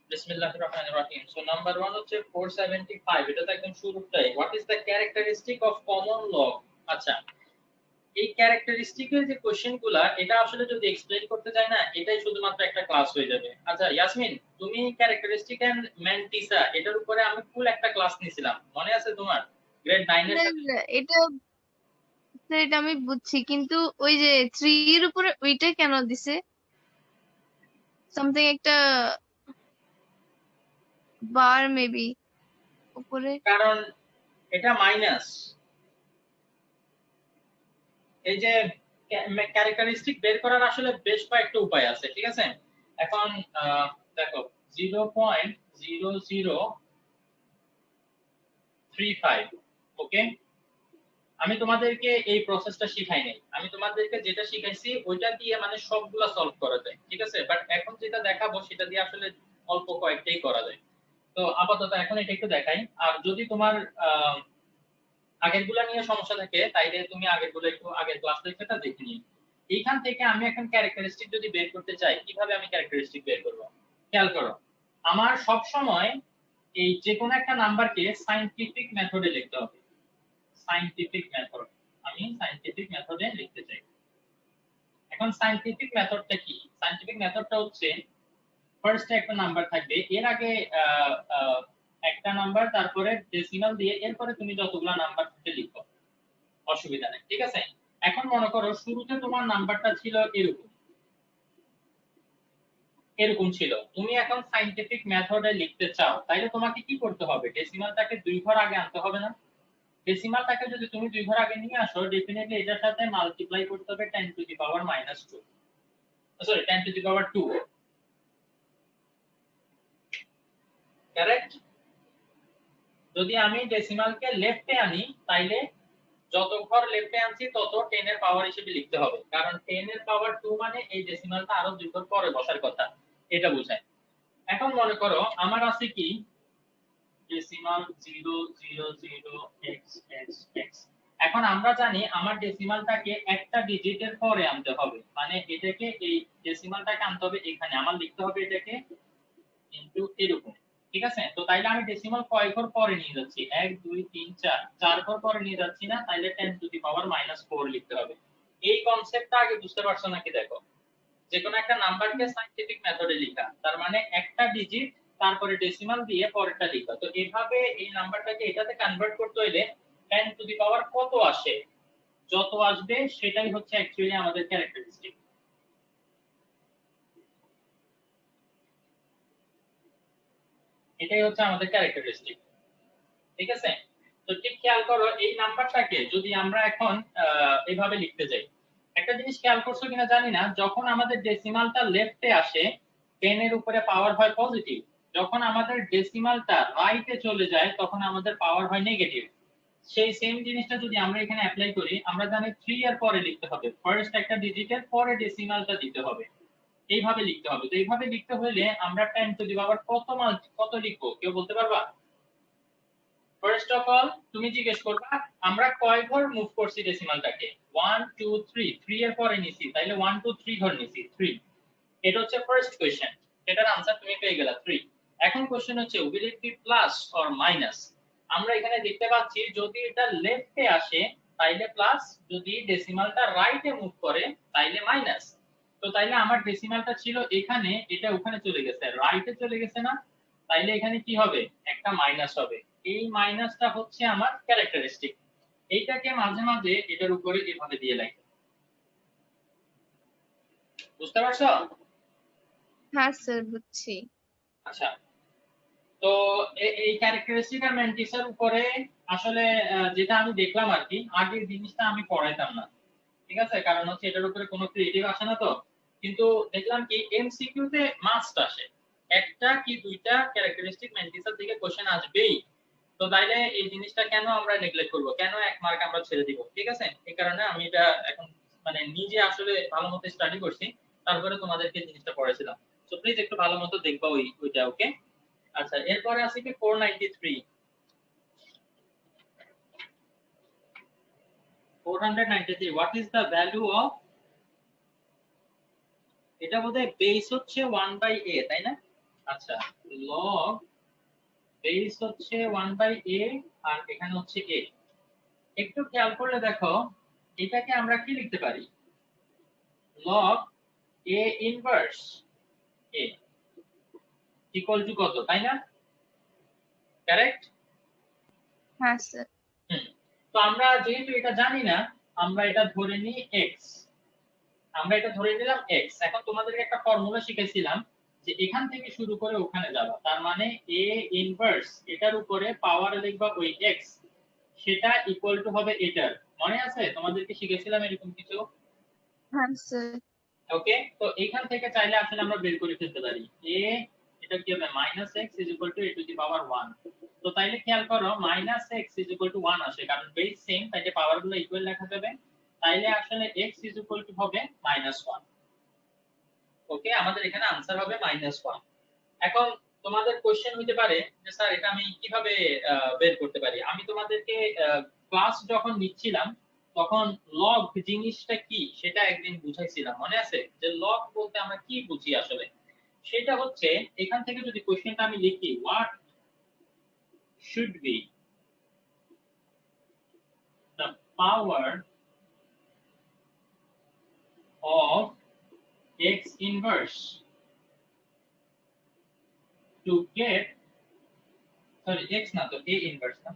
বিসমিল্লাহির রহমানির রহিম। So number 1 হচ্ছে 475, এটা তো একদম শুরুটাই। What is the characteristic of common log? আচ্ছা, এই ক্যারেক্টারিস্টিকের যে কোশ্চেনগুলা, এটা আসলে যদি এক্সপ্লেইন করতে যাই না, এটাই শুধুমাত্র একটা ক্লাস হয়ে যাবে। আচ্ছা ইয়াসমিন, তুমি ক্যারেক্টারিস্টিক এন্ড ম্যান্টিসা এটার উপরে আমি ফুল একটা ক্লাস নিছিলাম, মনে আছে তোমার? গ্রেড 9 এর সাথে। স্যার এটা স্যার এটা আমি বুঝছি, কিন্তু ওই যে 3 এর উপরে ওইটা কেন দিছে? সামথিং একটা বার মেবি উপরে। কারণ এটা মাইনাস। এই যে ক্যারেক্টারিস্টিক বের করার আসলে বেশ কয়েকটা উপায় আছে, ঠিক আছে? এখন দেখো, 0.0035, ওকে? আমি তোমাদেরকে এই প্রসেসটা শিখাই নাই, আমি তোমাদেরকে যেটা শিখাইছি ওইটা দিয়ে মানে সবগুলা সলভ করা যায়, ঠিক আছে? বাট এখন যেটা দেখাবো সেটা দিয়ে আসলে অল্প কয়েকটাই করা যায়। তো আপাতত এখন এটা একটু দেখাই। আর যদি তোমার আগেরগুলা নিয়ে সমস্যা থাকে তাইলে তুমি আগেরগুলো একটু আগের ক্লাস লেকচারটা দেখে নিও। এইখান থেকে আমি এখন ক্যারেক্টারিস্টিক যদি বের করতে চাই, কিভাবে আমি ক্যারেক্টারিস্টিক বের করব? খেয়াল করো, আমার সব সময় এই যে কোনো একটা নাম্বারকে সায়েন্টিফিক মেথডে লিখতে হবে। সায়েন্টিফিক মেথড, আমি সায়েন্টিফিক মেথডে লিখতে চাই। এখন সায়েন্টিফিক মেথডটা কি? সায়েন্টিফিক মেথডটা হচ্ছে ফার্স্ট একটা নাম্বার থাকবে, এর আগে আহ, আহ, একটা নাম্বার, তারপরে ডেসিমাল দিয়ে এরপরে তুমি যতগুলো নাম্বার থাকে লিখো, অসুবিধা নেই, ঠিক আছে? এখন মনে করো শুরুতে তোমার নাম্বারটা ছিল এরকম, এরকম ছিল। তুমি এখন সায়েন্টিফিক মেথডে লিখতে চাও, তাইলে তোমাকে কি করতে হবে? ডেসিমালটাকে 2 ঘর আগে আনতে হবে না? ডেসিমালটাকে যদি তুমি 2 ঘর আগে নিয়ে আসো, ডেফিনেটলি এটার সাথে মাল্টিপ্লাই করতে হবে 10 two the power -2, sorry 10 two the power 2, correct? যদি আমি ডেসিমালকে লেফটে আনি, তাইলে যত ঘর লেফটে আনছি তত 10 এর পাওয়ার হিসেবে লিখতে হবে, কারণ 10 এর পাওয়ার 2 মানে এই ডেসিমালটা আরো 2 ঘর পরে বসার কথা, এটা বোঝায়। এখন মনে করো আমার আছে কি, ডেসিমাল 000xxx। এখন আমরা জানি আমার ডেসিমালটাকে একটা ডিজিটের পরে আনতে হবে, মানে এটাকে এই ডেসিমালটাকে আনতে হবে এখানে, আমার লিখতে হবে এটাকে ইনটু এরকম, ঠিক আছে? তো তাইলে আমি ডেসিমাল কয় ঘর পরে নিয়ে যাচ্ছি? 1 2 3 4, 4 ঘর পরে নিয়ে যাচ্ছি না? তাইলে 10 টু দি পাওয়ার -4 লিখতে হবে। এই কনসেপ্টটা আগে বুঝতে পারছো নাকি? দেখো, যে কোনো একটা নাম্বারকে সায়েন্টিফিক মেথডে লেখা, তার মানে একটা ডিজিট তারপরে ডেসিমাল দিয়ে পরেরটা লেখা। তো এভাবে এই নাম্বারটাকে এটাতে কনভার্ট করতে হলে 10 টু দি পাওয়ার কত আসে, যত আসবে সেটাই হচ্ছে অ্যাকচুয়ালি আমাদের ক্যারেক্টারিস্টিক। এটাই হচ্ছে আমাদের ক্যারেক্টারিস্টিক, ঠিক আছে? তো ঠিক খেয়াল করো, এই নাম্বারটাকে যদি আমরা এখন এইভাবে লিখতে যাই, একটা জিনিস খেয়াল করছো কিনা জানি না, যখন আমাদের ডেসিমালটা লেফটে আসে 10 এর উপরে পাওয়ার হয় পজিটিভ, যখন আমাদের ডেসিমালটা রাইটে চলে যায় তখন আমাদের পাওয়ার হয় নেগেটিভ। সেই সেম জিনিসটা যদি আমরা এখানে অ্যাপ্লাই করি, আমরা জানি 3 এর পরে লিখতে হবে, ফার্স্ট একটা ডিজিটের পরে ডেসিমালটা দিতে হবে, এইভাবে লিখতে হবে। তো এইভাবে লিখতে হলে আমরা 10 টু দি পাওয়ার কত লিখবো, কেউ বলতে পারবা? ফার্স্ট অফ অল তুমি জিজ্ঞেস করবা আমরা কয় ঘর মুভ করছি ডেসিমালটাকে। 1 2 3, 3 এর পরে নিছি, তাইলে 1 2 3 ঘর নিছি, 3। এটা হচ্ছে ফার্স্ট কোশ্চেন, এটার আনসার তুমি পেয়ে গেলা 3। এখন কোশ্চেন হচ্ছে will it be plus or minus? আমরা এখানে দেখতে পাচ্ছি যদি এটা লেফটে আসে তাইলে প্লাস, যদি ডেসিমালটা রাইটে মুভ করে তাইলে মাইনাস। তো তাইলে আমার ডেসিমালটা ছিল এখানে, এটা ওখানে চলে গেছে, রাইটে চলে গেছে না? তাইলে এখানে কি হবে? একটা মাইনাস হবে। এই মাইনাসটা হচ্ছে আমার ক্যারেক্টারিস্টিক। এইটাকে মাঝে মাঝে এটার উপরে এভাবে দিয়ে লাগে, বুঝতে পারছো? হ্যাঁ স্যার, বুঝছি। আচ্ছা, তো এই ক্যারেক্টারিস্টিক আর ম্যান্টিসের উপরে আসলে যেটা আমি দেখলাম আর কি, আগের জিনিসটা আমি পড়াইতাম না, ঠিক আছে? কারণ হচ্ছে এটার উপরে কোনো ক্রিয়েটিভ আসে না তো। কিন্তু দেখলাম কি এমসিকিউ তে মাস্ট আসে, একটা কি দুইটা ক্যারেক্টারিস্টিক ম্যান্টিসের থেকে কোশ্চেন আসবেই। তো তাইলে এই জিনিসটা কেন আমরা নেগলেক্ট করব, কেন 1 মার্ক আমরা ছেড়ে দিব? ঠিক আছে, এই কারণে আমি এটা এখন মানে নিজে আসলে ভালো মতো স্টাডি করছি, তারপরে তোমাদেরকে জিনিসটা পড়াইছিলাম। সো প্লিজ একটু ভালো মতো দেখবা ওইটা, ওকে? আচ্ছা, এরপরে আছে কি 493। 493, what is the value of, এটা বোধহয় বেস হচ্ছে 1/a, তাই না? আচ্ছা, log বেস হচ্ছে 1/a আর এখানে হচ্ছে a। একটু খেয়াল করলে দেখো এটাকে আমরা কি লিখতে পারি, log a inverse a equal to কত, তাই না? কারেক্ট? হ্যাঁ স্যার। তো আমরা যেহেতু এটা জানি না, আমরা এটা ধরে নিই x, আমরা এটা ধরে নিলাম x। এখন তোমাদেরকে একটা ফর্মুলা শিখেছিলাম যে এখান থেকে শুরু করে ওখানে যাবা, তার মানে a ইনভার্স এটার উপরে পাওয়ার লিখবা ওই x, সেটা ইকুয়াল টু হবে এটার। মনে আছে তোমাদেরকে শিখেছিলাম এরকম কিছু? হ্যাঁ স্যার। ওকে, তো এখান থেকে চাইলে আসলে আমরা বের করে ফেলতে পারি a, এটা কি হবে -x a to the power 1। তো তাইলে খেয়াল করো -x 1 আসে, কারণ বেস সেম, তাইলে পাওয়ার গুলো ইকুয়াল লেখা যাবে। তাইলে আসলে x হবে -1। ওকে, আমাদের এখানে आंसर হবে -1। এখন তোমাদের কোশ্চেন হতে পারে যে স্যার এটা আমি কিভাবে বের করতে পারি। আমি তোমাদেরকে ক্লাস যখন নিচ্ছিলাম তখন লগ জিনিসটা কি সেটা একদিন বুঝাইছিলাম, মনে আছে? যে লগ বলতে আমরা কি বুঝি আসলে। সেটা হচ্ছে এখান থেকে যদি কোশ্চেনটা আমি লিখি, what should be the power of x inverse to get, sorry x না তো a ইনভার্স না,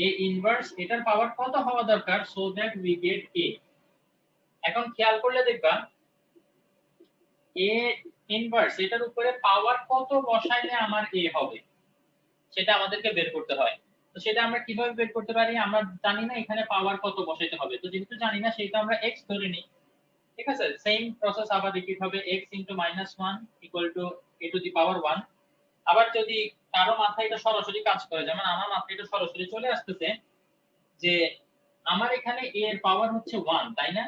a ইনভার্স এটার পাওয়ার কত হওয়া দরকার so that we get a। এখন খেয়াল করলে দেখবা a ইনভার্স এটার উপরে পাওয়ার কত বসাইলে আমার a হবে সেটা আমাদেরকে বের করতে হয়। তো সেটা আমরা কিভাবে বের করতে পারি, আমরা জানি না এখানে পাওয়ার কত বসাইতে হবে, তো যেহেতু জানি না সেটা আমরা x ধরে নিই। ঠিক আছে, সেম প্রসেস আবার রিপিট হবে, x * -1 a to the power 1। আবার যদি কারো মাথায় এটা সরাসরি কাজ করে, যেমন আমার মাথায় এটা সরাসরি চলে আসতেছে যে আমার এখানে a এর পাওয়ার হচ্ছে 1, তাই না?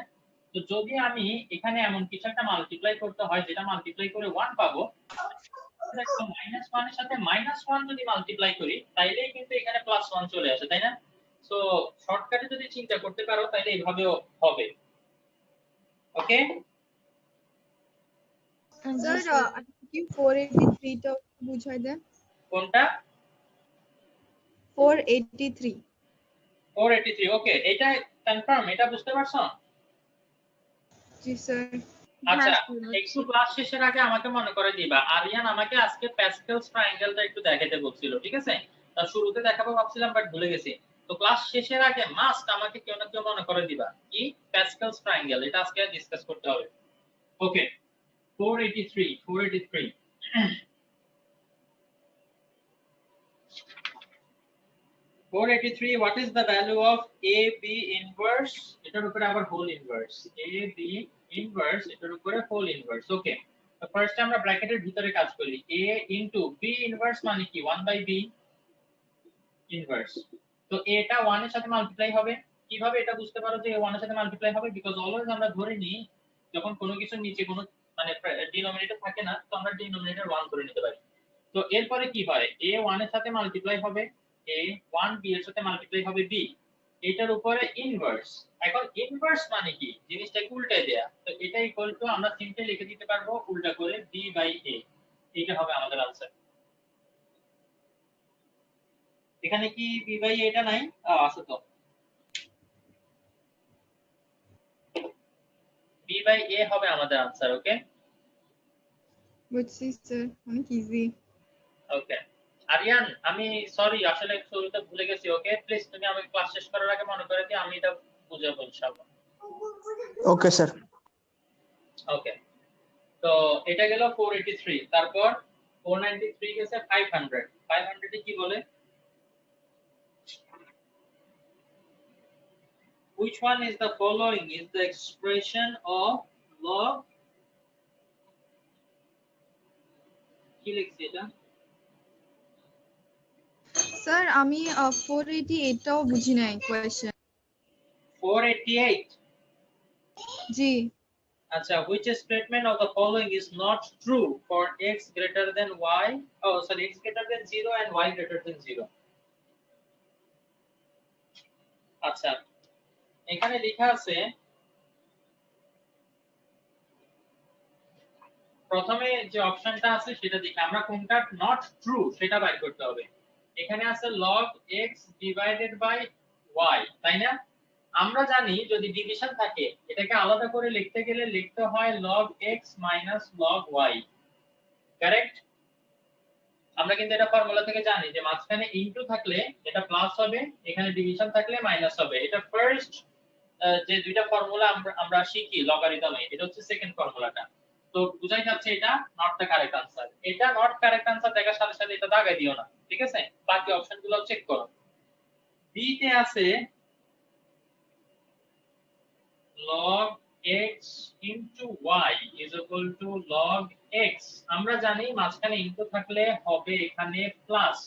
তো যদি আমি এখানে এমন কিছু একটা মাল্টিপ্লাই করতে হয় যেটা মাল্টিপ্লাই করে 1 পাবো, দেখো -1 এর সাথে -1 যদি মাল্টিপ্লাই করি তাইলেই কিন্তু এখানে +1 চলে আসে, তাই না? সো শর্টকাটে যদি চিন্তা করতে পারো তাহলে এইভাবেও হবে। ওকে, স্যার কি 483 টা বুঝাই দেন? কোনটা? 483। 483। ওকে, এটা কনফার্ম, এটা বুঝতে পারছো? জি স্যার। আচ্ছা, হ্যাঁ স্যার। একটু ক্লাস শেষের আগে আমাকে মনে করে দিবা, আরিয়ান আমাকে আজকে প্যাসকেলস ট্রায়াঙ্গেলটা একটু দেখাতে বলছিল, ঠিক আছে? তা শুরুতে দেখাবো ভাবছিলাম বাট ভুলে গেছি। তো ক্লাস শেষের আগে মাস্ট আমাকে কেউ না কেউ মনে করে দিবা কি প্যাসকেলস ট্রায়াঙ্গেল, এটা আজকে ডিসকাস করতে হবে। ওকে, 483 483, what is the value of AB inverse? এটার উপরে আবার হোল ইনভার্স, AB inverse এটার উপরে হোল ইনভার্স। ওকে, তো ফার্স্ট আমরা ব্র্যাকেটের ভিতরে কাজ করি, A into B inverse মানে কি 1/B ইনভার্স। তো এটা 1 এর সাথে মাল্টিপ্লাই হবে। কিভাবে এটা বুঝতে পারো যে 1 এর সাথে মাল্টিপ্লাই হবে? বিকজ অলওয়েজ আমরা ধরে নিই যখন কোনো কিছুর নিচে কোনো মানে ডিনোমিনেটর থাকে না, তো আমরা ডিনোমিনেটর 1 ধরে নিতে পারি। তো এরপরে কি হয়, a 1 এর সাথে মাল্টিপ্লাই হবে a, 1 b এর সাথে মাল্টিপ্লাই হবে b, এটার উপরে ইনভার্স। এখন ইনভার্স মানে কি, জিনিসটাকে উল্টে দেয়া, তো এটা ইকুয়াল টু আমরা সিম্পলি লিখে দিতে পারবো উল্টা করে b বাই a। এটা হবে আমাদের आंसर। এখানে কি b বাই a এটা নাই? আছে তো, b বাই a হবে আমাদের आंसर। ওকে, বুঝছি স্যার, অনেক ইজি। ওকে আরিয়ান, আমি সরি আসলে শুরুতে ভুলে গেছি। ওকে প্লিজ তুমি আমাকে ক্লাস শেষ করার আগে মনে করে দিও, আমি এটা বুঝাবো ইনশাআল্লাহ। Okay sir. ওকে, তো এটা গেল 483, তারপর 493 গেছে 500। 500 এ কি বলে? Which one is the following is the expression of log, কি লিখছি এটা? স্যার আমি 488 টাও বুঝি নাই কোয়েশ্চেন। 488। জি। আচ্ছা, which statement of the following is not true for x greater than y, oh sorry, x greater than 0 and y greater than 0? আচ্ছা, এখানে লেখা আছে প্রথমে যে অপশনটা আছে সেটা দেখি আমরা কোনটা নট ট্রু সেটা বের করতে হবে। এখানে আছে log x divided by y, তাই না? আমরা জানি যদি ডিভিশন থাকে এটাকে আলাদা করে লিখতে গেলে লিখতে হয় log x minus log y, correct? আমরা কিন্তু এটা ফর্মুলা থেকে জানি যে মাঝখানে ইনটু থাকলে এটা প্লাস হবে, এখানে ডিভিশন থাকলে মাইনাস হবে। এটা ফার্স্ট যে দুইটা ফর্মুলা আমরা শিখি লগারিদমে, এটা হচ্ছে সেকেন্ড ফর্মুলাটা। তো বুঝাই যাচ্ছে এটা নট দ্য কারেক্ট আনসার। এটা নট কারেক্ট আনসার দেখার সাথে সাথে এটা দাগাই দিও না, ঠিক আছে? বাকি অপশনগুলো চেক করো। বি তে আছে log x into y is equal to log x। আমরা জানি মাঝখানে ইনটু থাকলে হবে এখানে প্লাস,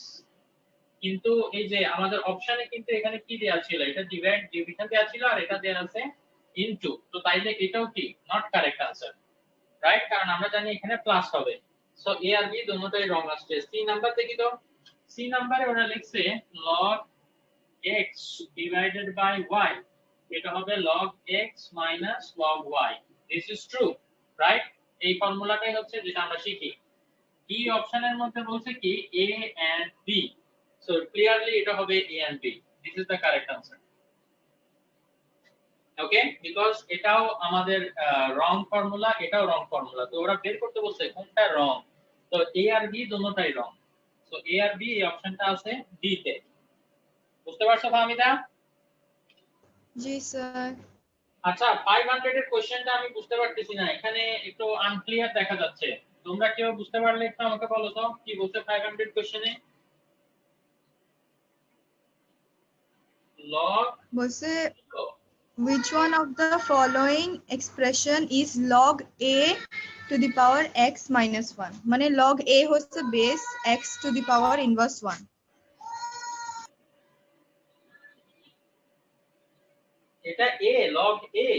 কিন্তু এই যে আমাদের অপশনে কিন্তু এখানে কি দেয়া ছিল, এটা ডিভাইড ডিভিশন দেয়া ছিল আর এটা দেয়া আছে ইনটু। তো তাইলে এটাও কি নট কারেক্ট আনসার, রাইট? কারণ আমরা জানি এখানে প্লাস হবে। সো এ আর বি দুটোই রং আসছে। সি নাম্বার দেখি তো। সি নাম্বারে ওরা লিখছে log x divided by y, এটা হবে log x minus log y। This is true, right? এই ফর্মুলাটাই হচ্ছে যেটা আমরা শিখি। ডি অপশনের মধ্যে বলছে কি a and b, so clearly এটা হবে a and b। This is the correct answer. Okay, because এটাও আমাদের রং ফর্মুলা, এটাও রং ফর্মুলা, তো ওরা বের করতে বলছে কোনটা রং। তো a আর b দুটোই রং, সো a আর b এই অপশনটা আছে ডি তে। বুঝতে পারছো ফাহমিদা? জি স্যার। আচ্ছা, 500 এর কোশ্চেনটা আমি বুঝতে পারতেছি না, এখানে একটু আনক্লিয়ার দেখা যাচ্ছে। তোমরা কেউ বুঝতে পারলে একটু আমাকে বলো তো কি বলছে 500 কোশ্চেনে। log বলছে which one of the following expression is log a to the power x minus 1? মানে log a হচ্ছে base x to the power inverse 1। এটা a, log a।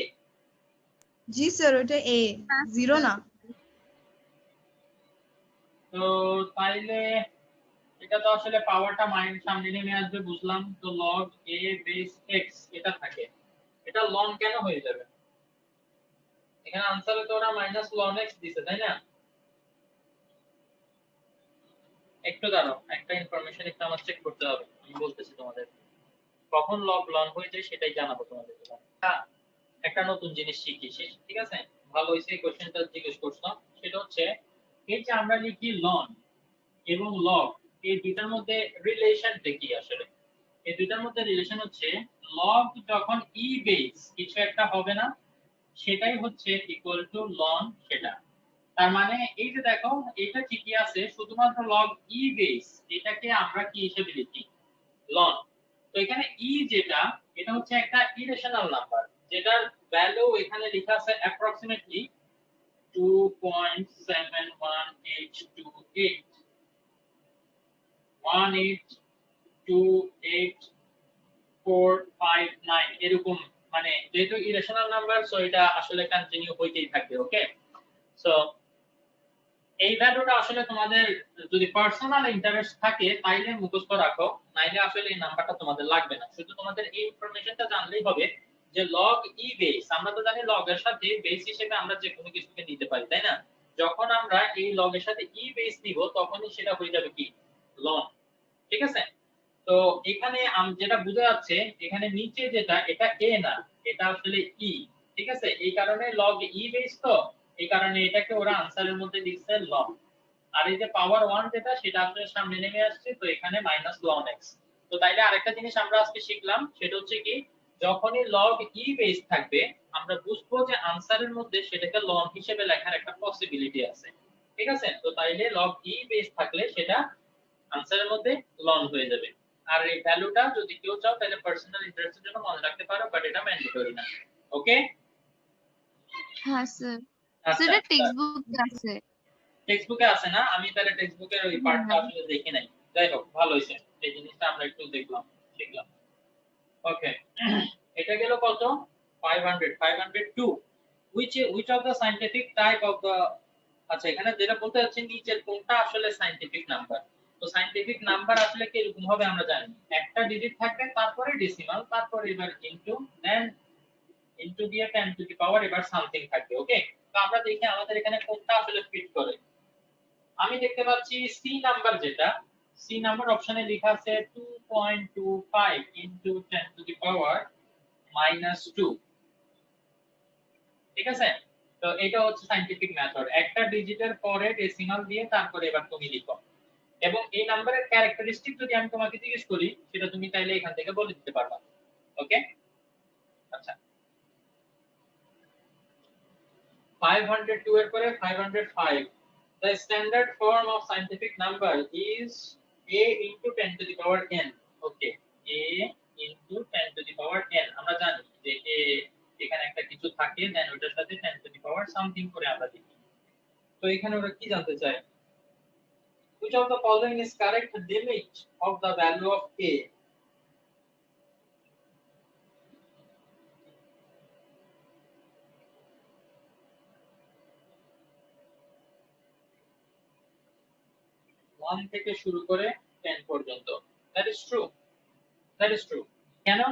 G sir, ওটা a, 0 না। তো তাইলে এটা তো আসলে পাওয়ারটা মাইনাস সামনে নেমে আসবে, বুঝলাম। তো log a base x এটা থাকে, এটা ln কেন হয়ে যাবে? এখানে আনসারে তো ওরা মাইনাস ln x দিছে, তাই না? একটু দাঁড়াও, একটা ইনফরমেশন একটু আমার চেক করতে হবে, আমি বলতেছি তোমাদের। কখন log ln হয়ে যায় সেটাই জানাবো তোমাদের। একটা নতুন জিনিস শিখি, ঠিক আছে? ভালো হইছে এই কোশ্চেনটা জিজ্ঞেস করছো। সেটা হচ্ছে এই যে আমরা লিখি ln এবং log, এই দুইটার মধ্যে রিলেশন কি আসলে? এই দুইটার মধ্যে রিলেশন হচ্ছে log যখন e বেস কিছু একটা হবে না, সেটাই হচ্ছে ইকুয়াল টু ln সেটা। তার মানে এই যে দেখো এটা ঠিকই আছে, শুধুমাত্র log e বেস এটাকে আমরা কি হিসেবে লিখি? ln। তো এখানে e যেটা, এটা হচ্ছে একটা ইরেশনাল নাম্বার, যেটার ভ্যালু এখানে লেখা আছে অ্যাপ্রক্সিমেটলি 2.71828 1828459 এরকম। মানে যেহেতু ইরেশনাল নাম্বার, সো এটা আসলে কন্টিনিউ হইতেই থাকবে। ওকে, সো এই ভ্যালুটা আসলে তোমাদের যদি পার্সোনাল ইন্টারেস্ট থাকে তাইলে মুখস্থ রাখো, নাইলে আসলে এই নাম্বারটা তোমাদের লাগবে না। শুধু তোমাদের এই ইনফরমেশনটা জানলেই হবে যে log e বেস, আমরা তো জানি log এর সাথে বেস হিসেবে আমরা যে কোনো কিছুকে নিতে পারি, তাই না? যখন আমরা এই log এর সাথে e বেস নিব তখনই সেটা হয়ে যাবে কি ln, ঠিক আছে? তো এখানে যেটা বোঝা যাচ্ছে এখানে নিচে যেটা, এটা a না, এটা আসলে e, ঠিক আছে? এই কারণে log e বেস, তো এই কারণে এটাকে ওরা আনসারের মধ্যে লিখছে ln। আর এই যে পাওয়ার 1 যেটা, সেটা আপনাদের সামনে নেমে আসছে, তো এখানে মাইনাস ln x। তো তাইলে আরেকটা জিনিস আমরা আজকে শিখলাম, সেটা হচ্ছে কি যখনই log e বেস থাকবে আমরা বুঝবো যে আনসারের মধ্যে সেটাকে ln হিসেবে লেখার একটা পসিবিলিটি আছে, ঠিক আছে? তো তাইলে log e বেস থাকলে সেটা আনসারের মধ্যে ln হয়ে যাবে। আর এই ভ্যালুটা যদি কেউ চাও তাহলে পার্সোনাল ইন্টারেস্টের জন্য মনে রাখতে পারো, বাট এটা ম্যান্ডেটরি না। ওকে? হ্যাঁ স্যার, আচ্ছা, সেটা টেক্সট বুক আছে। টেক্সট বুকে আছে না? আমি তাহলে টেক্সট বুকের ওই পার্টটা আসলে দেখি নাই। যাই হোক, ভালো হইছে, এই জিনিসটা আমরা একটু দেখলাম, শিখলাম। ওকে, এটা গেল কত? 502। which of the scientific type of the, আচ্ছা এখানে যেটা বলতে যাচ্ছে নিচের কোনটা আসলে সায়েন্টিফিক নাম্বার। তো সায়েন্টিফিক নাম্বার আসলে কি এরকম হবে আমরা জানি, একটা ডিজিট থাকবে, তারপরে ডেসিমাল, তারপরে এবার ইনটু, দেন ইনটু দিয়ে 10 টু দি পাওয়ার এবার সামথিং থাকবে। ওকে, তো আমরা দেখি আমাদের এখানে কোনটা আসলে ফিট করে। আমি দেখতে পাচ্ছি সি নাম্বার, যেটা সি নাম্বার অপশনে লেখা আছে 2.25 ইনটু 10 টু দি পাওয়ার -2। ঠিক আছে, তো এটা হচ্ছে সায়েন্টিফিক মেথড। একটা ডিজিটের পরে ডেসিমাল দিয়ে তারপরে এবার তুমি লিখো, এবং এই নাম্বারের ক্যারেক্টারিস্টিক যদি আমি তোমাকে জিজ্ঞেস করি সেটা তুমি চাইলে এখান থেকে বলে দিতে পারবা। ওকে, আচ্ছা 502 এর পরে 505, the standard form of scientific number is a into 10 to the power n. Okay, a into 10 to the power n, আমরা জানি যে a এখানে একটা কিছু থাকে, দেন ওটার সাথে 10 to the power সামথিং করে আমরা লিখি। তো এখানে ওরা কি জানতে চায়, which of the following is correct limit of the value of a? One থেকে শুরু করে 10 পর্যন্ত। That is true, that is true. কেন?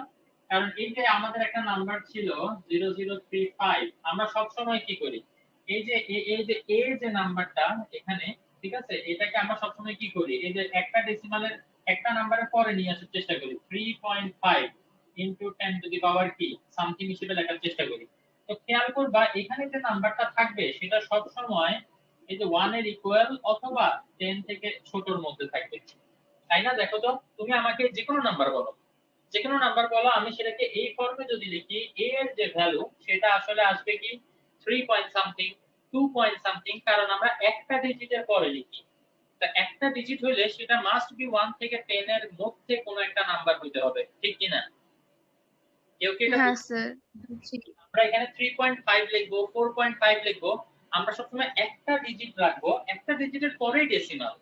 কারণ এইটা আমাদের একটা নাম্বার ছিল 0035। আমরা সব সময় কি করি, এই যে এ যে নাম্বারটা এখানে, ঠিক আছে, এটাকে আমরা সব সময় কি করি, এই যে একটা ডেসিমালের একটা নাম্বারের পরে নিয়ে আসার চেষ্টা করি, 3.5 ইনটু 10 টু দি পাওয়ার কি সামথিং হিসেবে লেখার চেষ্টা করি। তো খেয়াল করবা এখানে যে নাম্বারটা থাকবে সেটা সব সময় এই যে 1 এর ইকুয়াল অথবা 10 থেকে ছোটর মধ্যে থাকবে, তাই না? দেখো তো, তুমি আমাকে যে কোনো নাম্বার বলো, যে কোনো নাম্বার বলো, আমি সেটাকে এই ফর্মে যদি লিখি, a এর যে ভ্যালু সেটা আসলে আসবে কি 3 পয়েন্ট সামথিং, 2 পয়েন্ট সামথিং, কারণ আমরা একটা ডিজিটের পরে লিখি। তা একটা ডিজিট হইলে সেটা মাস্ট বি 1 থেকে 10 এর মধ্যে কোনো একটা নাম্বার হইতে হবে, ঠিক কি না? কেউ কি এটা হ্যাঁ স্যার, আমরা এখানে 3.5 লিখবো, 4.5 লিখবো, আমরা সবসময় একটা ডিজিট রাখবো, একটা ডিজিটের পরেই ডেসিমাল।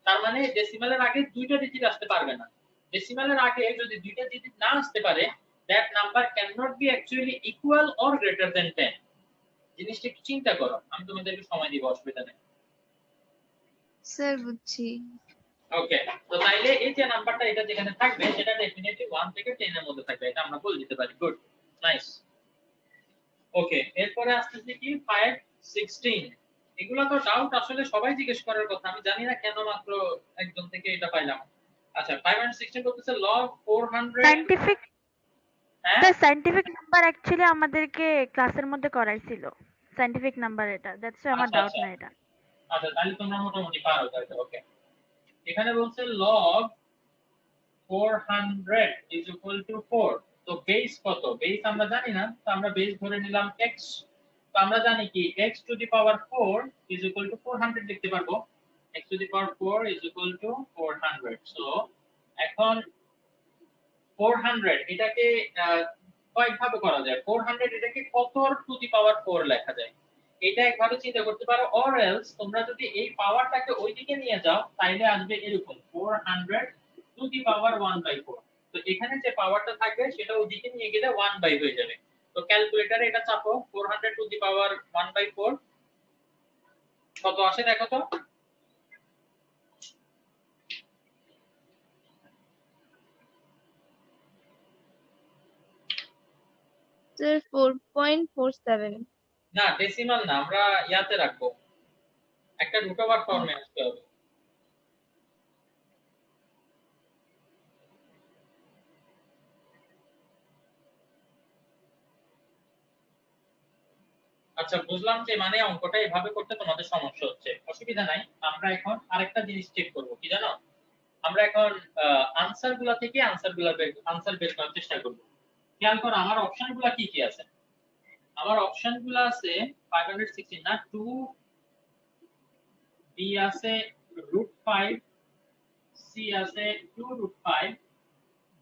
তার মানে ডেসিমালের আগে দুইটা ডিজিট আসতে পারবে না। ডেসিমালের আগে যদি দুইটা ডিজিট না আসতে পারে, that number cannot be actually equal or greater than 10। জিনিসটা একটু চিন্তা করো, আমি তোমাদেরকে সময় দিব, অসুবিধা নেই। স্যার বুঝছি। ওকে, তো তাইলে এই যে নাম্বারটা এটা যেখানে থাকবে সেটা ডেফিনেটলি 1 থেকে 10 এর মধ্যে থাকবে, এটা আমরা বলে দিতে পারি। Good, nice. ওকে, এরপরে আসছে কি 516। এগুলা তো ডাউট আসলে সবাই জিজ্ঞেস করার কথা, আমি জানি না কেন মাত্র একজন থেকে এটা পাইলাম। আচ্ছা 516 করতেছে log 400। সায়েন্টিফিক, হ্যাঁ স্যার সায়েন্টিফিক নাম্বার অ্যাকচুয়ালি আমাদেরকে ক্লাসের মধ্যে করাইছিল। সায়েন্টিফিক নাম্বার এটা, দ্যাটস আমার আচ্ছা, ডাউট আচ্ছা। না এটা। আচ্ছা তাহলে তোমরা মোটামুটি পারো তাহলে। ওকে, এখানে বলছে log 400 is equal to 4। তো বেস কত? বেস আমরা জানি না, তো আমরা বেস ধরে নিলাম x। তো আমরা জানি কি x to the power 4 is equal to 400 লিখতে পারবো। x to the power 4 is equal to 400। So এখন 400 এটাকে কয়েকভাবে করা যায়, 400 এটাকে কত টু দি পাওয়ার 4 লেখা যায়, এটা একভাবে চিন্তা করতে পারো। অর এলস তোমরা যদি এই পাওয়ারটাকে ওইদিকে নিয়ে যাও তাইলে আসবে এরকম 400 টু দি পাওয়ার 1/4। তো এখানে যে পাওয়ারটা থাকবে সেটা ওইদিকে নিয়ে গেলে 1 হয়ে যাবে। তো ক্যালকুলেটরে এটা চাপো, 400 টু দি পাওয়ার 1/4 কত আসে দেখো তো। স্যার 4.47। না ডেসিমাল না, আমরা ইয়াতে রাখবো, একটা রুট ওভার ফর্মে আসতে হবে। আচ্ছা বুঝলাম যে মানে অঙ্কটা এভাবে করতে তোমাদের সমস্যা হচ্ছে, অসুবিধা নাই। আমরা এখন আরেকটা জিনিস চেক করব, কি জানো, আমরা এখন আনসারগুলো থেকে আনসার বের করার চেষ্টা করব। খেয়াল করো আমার অপশনগুলো কি কি আছে। আমার অপশনগুলো আছে 516 না, 2 বি আছে √5, সি আছে 2√5,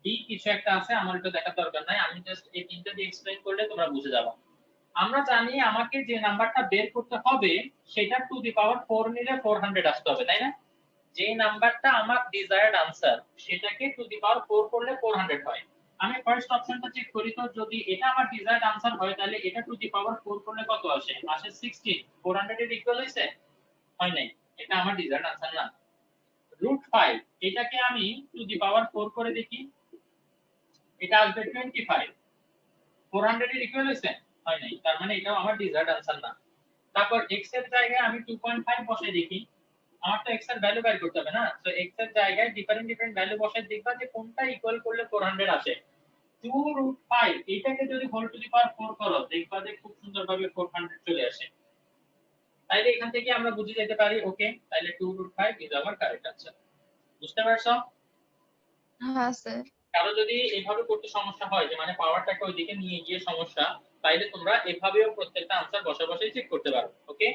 ডি কিছু একটা আছে, আমার এটা দেখার দরকার নাই, আমি জাস্ট এই তিনটা দিয়ে এক্সপ্লেইন করলে তোমরা বুঝে যাবে। আমরা জানি আমাকে যে নাম্বারটা বের করতে হবে সেটা টু দি পাওয়ার 4 নিলে 400 আসতে হবে, তাই না? যে নাম্বারটা আমার ডিজায়ার্ড আনসার সেটাকে টু দি পাওয়ার 4 করলে 400 হয়। আমি ফার্স্ট অপশনটা চেক করি, তো যদি এটা আমার ডিজায়ার্ড আনসার হয় তাহলে এটা টু দি পাওয়ার 4 করলে কত আসে? আসে 16। 400 এর ইকুয়াল হইছে? হয় নাই, এটা আমার ডিজায়ার্ড আনসার না। √5 এটাকে আমি টু দি পাওয়ার 4 করে দেখি, এটা আসবে 25। 400 এর ইকুয়াল হইছে? হয় নাই, তার মানে এটাও আমার ডিজায়ার্ড আনসার না। তারপর x এর জায়গায় আমি 2.5 বসাই দেখি, আমার তো x এর ভ্যালু বের করতে হবে না, সো x এর জায়গায় ডিফারেন্ট ভ্যালু বসাই দেখবা যে কোনটা ইকুয়াল করলে 400 আসে। 2√5 এটাকে যদি হোল টু দি পাওয়ার 4 করো দেখবা যে খুব সুন্দরভাবে 400 চলে আসে। তাইলে এখান থেকে আমরা বুঝে যেতে পারি ওকে, তাইলে 2√5 ইজ আওয়ার কারেক্ট আনসার। বুঝতে পারছো? হ্যাঁ স্যার। কারো যদি এইভাবে করতে সমস্যা হয় যে মানে পাওয়ারটাকে ওইদিকে নিয়ে গিয়ে সমস্যা, তাইলে তোমরা এভাবেও প্রত্যেকটা আনসার বসে চেক করতে পারো। ওকে,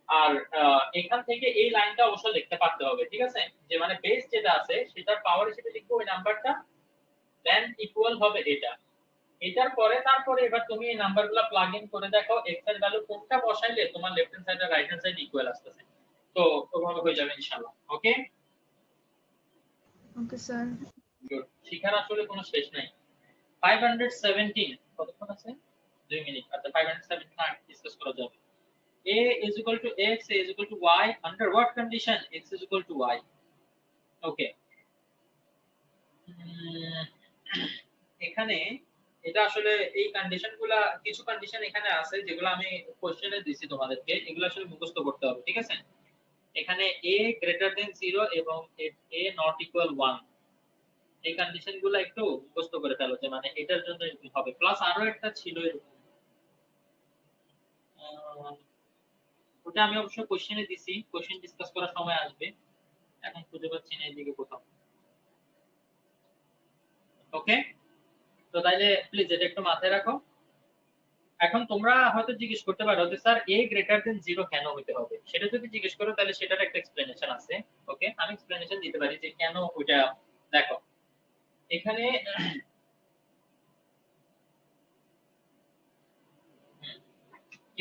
আর এখান থেকে এই লাইনটা অবশ্য লিখতে পারতে হবে, ঠিক আছে? যে মানে বেস যেটা আছে সেটার পাওয়ার হিসেবে লিখবো ওই নাম্বারটা, দেন ইকুয়াল হবে এটা, এটার পরে তারপরে এবার তুমি এই নাম্বারগুলো প্লাগ ইন করে দেখো x এর ভ্যালু কোনটা বসাইলে তোমার লেফট হ্যান্ড সাইড আর রাইট হ্যান্ড সাইড ইকুয়াল আসতেছে, তো ওভাবে হয়ে যাবে ইনশাআল্লাহ। ওকে ওকে স্যার। গুড, শিখার আসলে কোনো শেষ নাই। 517 কতক্ষণ আছে? 2 মিনিট। আচ্ছা 517 আর ডিসকাস করা যাবে। a is equal to x, a is equal to y, under what condition x is equal to y? ওকে, এখানে এটা আসলে এই কন্ডিশনগুলা, কিছু কন্ডিশন এখানে আছে যেগুলো আমি কোশ্চেনে দিছি তোমাদেরকে, এগুলো আসলে মুখস্থ করতে হবে, ঠিক আছে? এখানে a greater than 0 এবং a not equal 1, এই কন্ডিশনগুলো একটু মুখস্থ করে ফেলো যে মানে এটার জন্য হবে। প্লাস আরো একটা ছিল এরকম, ওটা আমি অবশ্য কোশ্চেনে দিছি, কোশ্চেন ডিসকাস করার সময় আসবে, এখন খুঁজে পাচ্ছি না এদিকে কোথাও। ওকে, তো তাইলে প্লিজ এটা একটু মাথায় রাখো। এখন তোমরা হয়তো জিজ্ঞেস করতে পারো যে স্যার a গ্রেটার দেন 0 কেন হতে হবে, সেটা যদি জিজ্ঞেস করো তাহলে সেটার একটা এক্সপ্লেনেশন আছে। ওকে, আমি এক্সপ্লেনেশন দিতে পারি যে কেন ওটা। দেখো এখানে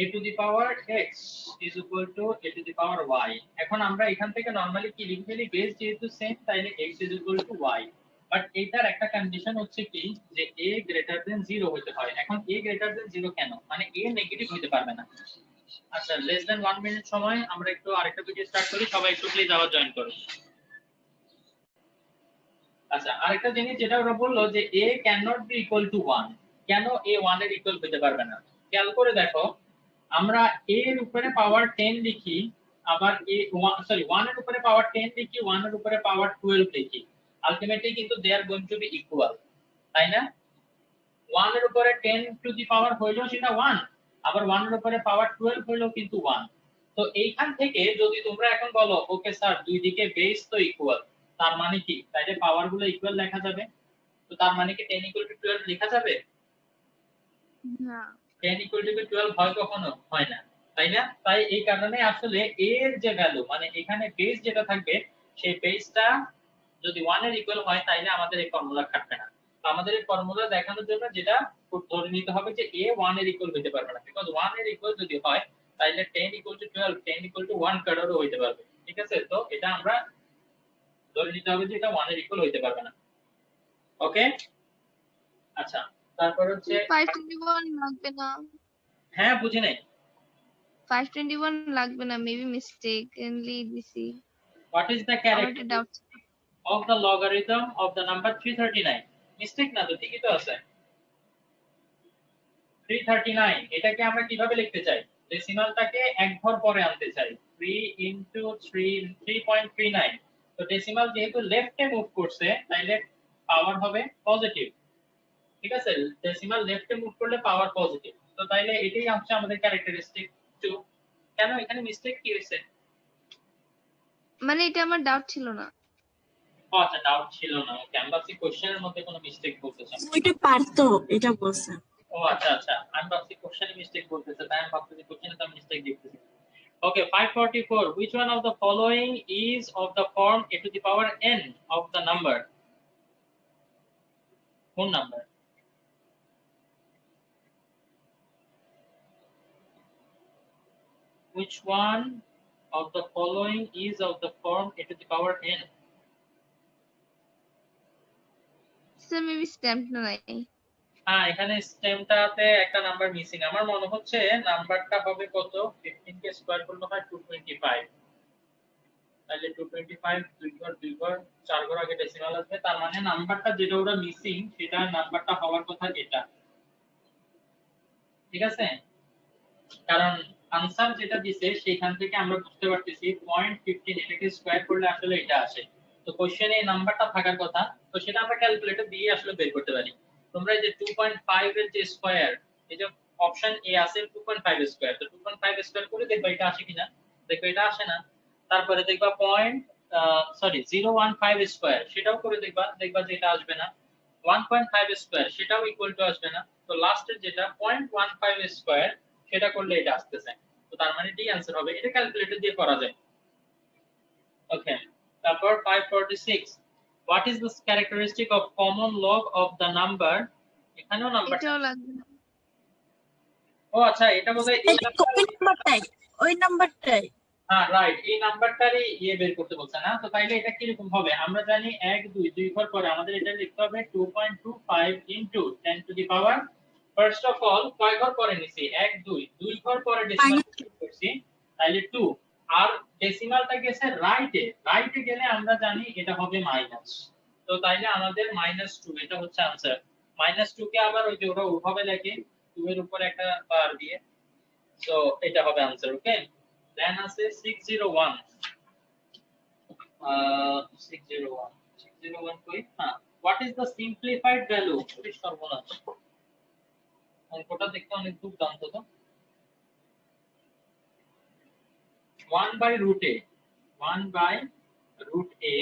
a to the power x is equal to a to the power y, এখন আমরা এখান থেকে নরমালি কি লিখে ফেলি, বেস যেহেতু সেম তাইলে x is equal to y, but এটার একটা কন্ডিশন হচ্ছে কি যে a গ্রেটার দেন 0 হতে হয়। এখন a গ্রেটার দেন 0 কেন, মানে a নেগেটিভ হতে পারবে না। আচ্ছা লেস দেন 1 মিনিট সময়, আমরা একটু আরেকটা ভিডিও স্টার্ট করি, সবাই একটু প্লিজ আবার জয়েন করুন। আচ্ছা আরেকটা জিনিস যেটা ওরা বললো যে a cannot be equal to 1, কেন a 1 এর ইকুয়াল হতে পারবে না, খেয়াল করে দেখো, আমরা a এর উপরে পাওয়ার 10 লিখি, আবার a 1 এর উপরে পাওয়ার 10 লিখি, 1 এর উপরে পাওয়ার 12 লিখি, আলটিমেটলি কিন্তু they are going to be equal, তাই না? 1 এর উপরে 10 টু দি পাওয়ার হইলো সেটা 1, আবার 1 এর উপরে পাওয়ার 12 হইলো কিন্তু 1। তো এইখান থেকে যদি তোমরা এখন বলো ওকে স্যার দুই দিকে বেস তো ইকুয়াল, তার মানে কি তাইলে পাওয়ারগুলো ইকুয়াল লেখা যাবে, তো তার মানে কি 10 12 লেখা যাবে? না 10 12 হয় কখনো? হয় না, তাই না? তাই এই কারণে আসলে a এর যে ভ্যালু মানে এখানে বেস যেটা থাকবে সেই বেসটা যদি 1 এর ইকুয়াল হয় তাইলে আমাদের এই ফর্মুলা খাটবে না। তো আমাদের এই ফর্মুলা দেখানোর জন্য যেটা ধরে নিতে হবে যে a 1 এর ইকুয়াল হতে পারবে না, বিকজ 1 এর ইকুয়াল যদি হয় তাইলে 10 12 10 1 কারোরও হইতে পারবে, ঠিক আছে? তো এটা আমরা ধরে নিতে হবে যে এটা 1 এর ইকুয়াল হইতে পারবে না। ওকে, আচ্ছা তারপর হচ্ছে 521 লাগবে না, হ্যাঁ বুঝি নাই 521 লাগবে না, মেবি মিস্টেকলি দিছি, what is the আমার character একটা doubt. of the logarithm of the number 339? Mistake না তো, ঠিকই তো আছে 339। এটাকে আমরা কিভাবে লিখতে চাই, ডেসিমালটাকে এক ঘর পরে আনতে চাই, 3 into 3.39। তো ডেসিমাল যেহেতু লেফটে মুভ করছে তাইলে পাওয়ার হবে পজিটিভ, ঠিক আছে? ডেসিমাল লেফটে মুভ করলে পাওয়ার পজিটিভ, তো তাইলে এটাই হচ্ছে আমাদের ক্যারেক্টারিস্টিক 2। কেন এখানে মিস্টেক কি হয়েছে? মানে এটা আমার ডাউট ছিল না। ও আচ্ছা ডাউট ছিল না, ক্যানভাসি কোশ্চেনের মধ্যে কোনো মিস্টেক বলতেছে না। ওইটা পারতো, এটা বলছে। ও আচ্ছা আচ্ছা, আমি ভাবছি কোশ্চেনে মিস্টেক বলতেছে, তাই আমি ভাবছি কোশ্চেনে তো মিস্টেক দেখতেছি। ওকে 544, which one of the following is of the form a to the power n of the number? কোন number? Which one of the following is of the form a to the power n? Sir maybe stamp নাই। হ্যাঁ এখানে স্টেমটাতে একটা number missing, আমার মনে হচ্ছে নাম্বারটা হবে কত, 15 কে স্কয়ার করলে হয় 225, তাহলে 225 দুই ঘর 4 ঘর আগে ডেসিমাল আসবে, তার মানে নাম্বারটা যেটা ওরা মিসিং সেটা নাম্বারটা হওয়ার কথা এটা, ঠিক আছে? কারণ আনসার যেটা দিছে সেখান থেকে আমরা বুঝতে পারতেছি 0.15 এটাকে স্কয়ার করলে আসলে এটা আসে। তো কোশ্চেনে এই নাম্বারটা থাকার কথা, তো সেটা আমরা ক্যালকুলেটর দিয়ে আসলে বের করতে পারি। তোমরা এই যে 2.5 এর যে স্কয়ার, এই যে অপশন এ আছে 2.5 স্কয়ার, তো 2.5 স্কয়ার করে দেখবা এটা আসে কিনা। দেখো এটা আসে না। তারপরে দেখবা 0.15 স্কয়ার, সেটাও করে দেখবা, দেখবা যে এটা আসবে না। 1.5 স্কয়ার, সেটাও ইকুয়াল টু আসবে না। তো লাস্টের যেটা 0.15 স্কয়ার, সেটা করলে এটা আসতেছে। তো তার মানে ডি आंसर হবে। এটা ক্যালকুলেটর দিয়ে করা যায়। ওকে, তারপর 546, what is the characteristic of common log of the number. এখানেও নাম্বারটা, এটাও লাগবে না। ও আচ্ছা, এটা বোধহয় এই এটা ওই নাম্বারটাই, ওই নাম্বারটাই। হ্যাঁ রাইট, এই নাম্বারটারই বের করতে বলছে না। তো তাইলে এটা কি রকম হবে? আমরা জানি 1 2 2 ঘর পরে আমাদের এটা লিখতে হবে 2.25 into 10 two the power, first of all কয় ঘর পরে নিছি? 1 2 2 ঘর পরে ডেসিমাল করছি, তাইলে 2। আর ডেসিমালটা গেছে রাইটে, রাইটে গেলে আমরা জানি এটা হবে মাইনাস। তো তাইলে আমাদের -2 এটা হচ্ছে आंसर। -2 কে আবার ওই যে ওরা ওভাবে লেখে 2 এর উপর একটা বার দিয়ে, সো এটা হবে आंसर। ওকে, দেন আছে 601, 601 কই? হ্যাঁ, what is the simplified value? এটা সর্বনাশ, অঙ্কটা দেখতে অনেক দুর্দান্ত। তো 1 by root a, 1 by root a,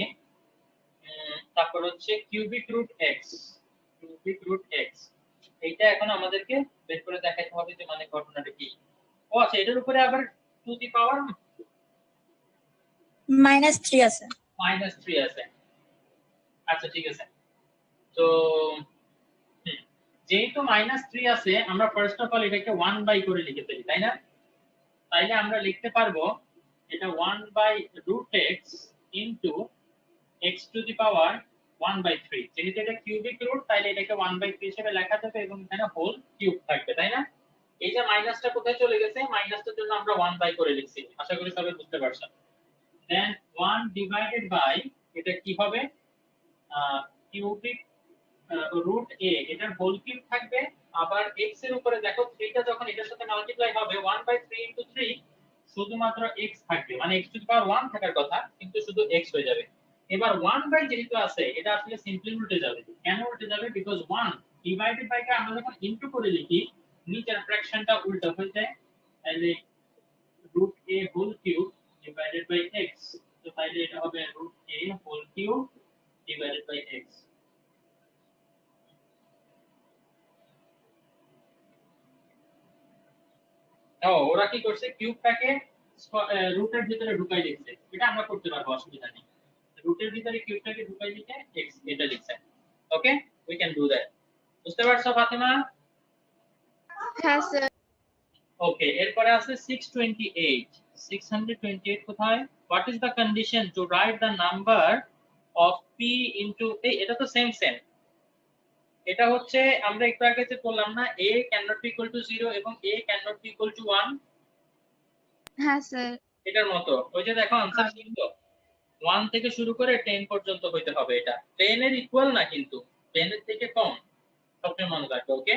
তারপর হচ্ছে cubic root x, cubic root x. এইটা এখন আমাদেরকে বের করে দেখাতে হবে যে মানে ঘটনাটা কি। ও আচ্ছা, এটার উপরে আবার টু দি পাওয়ার -3 আছে। -3 আছে। আচ্ছা ঠিক আছে। তো যেহেতু -3 আছে, আমরা ফার্স্ট অফ অল এটাকে 1 বাই করে লিখে ফেলি, তাই না? তাইলে আমরা লিখতে পারবো এটা 1 by root x into x to the power 1 by 3। যেহেতু এটা কিউবিক রুট, তাইলে এটাকে 1 বাই 3 হিসেবে লেখা যাবে এবং এখানে হোল কিউব থাকবে, তাই না? এই যে মাইনাসটা কোথায় চলে গেছে? মাইনাসটার জন্য আমরা 1 বাই করে লিখছি। আশা করি সবাই বুঝতে পারছেন। দেন 1 ডিভাইডেড বাই, এটা কি হবে? কিউবিক রুট এ, এটার হোল কিউব থাকবে। আবার x এর উপরে দেখো 3 টা যখন এটার সাথে মাল্টিপ্লাই হবে 1 বাই 3 ইনটু 3, শুধুমাত্র x থাকবে, মানে x টু দি পাওয়ার 1 থাকার কথা, কিন্তু শুধু x হয়ে যাবে। এবার 1 বাই যেহেতু আছে, এটা আসলে সিম্পলি উল্টে যাবে। কেন উল্টে যাবে? বিকজ 1 ডিভাইডেড বাই কে আমরা যখন ইনটু করে লিখি, নিচের ফ্র্যাকশনটা উল্টো হয়ে যায়। তাহলে root a whole cube divided by x, তো তাহলে এটা হবে root a whole cube divided by x। ওরা কি করছে? কিউবটাকে রুটের ভিতরে ঢুকাই দিচ্ছে। এটা আমরা করতে পারবো, অসুবিধা নেই। রুটের ভিতরে কিউবটাকে ঢুকাই দিতে x এটা লিখছে। ওকে, উই ক্যান ডু দ্যাট। বুঝতে পারছো ফাতেমা? হ্যাঁ স্যার। ওকে, এরপরে আছে 628, 628 কোথায়? What is the condition to write the number of p into a? এটা তো সেম সেম। এটা হচ্ছে আমরা একটু আগে যে বললাম না, a cannot be equal to 0 এবং a cannot be equal to 1। হ্যাঁ স্যার। এটার মতো ওই যে দেখো आंसर কিন্তু 1 থেকে শুরু করে 10 পর্যন্ত হইতে হবে। এটা 10 এর ইকুয়াল না, কিন্তু 10 এর থেকে কম, সবসময় মনে রাখবে। ওকে,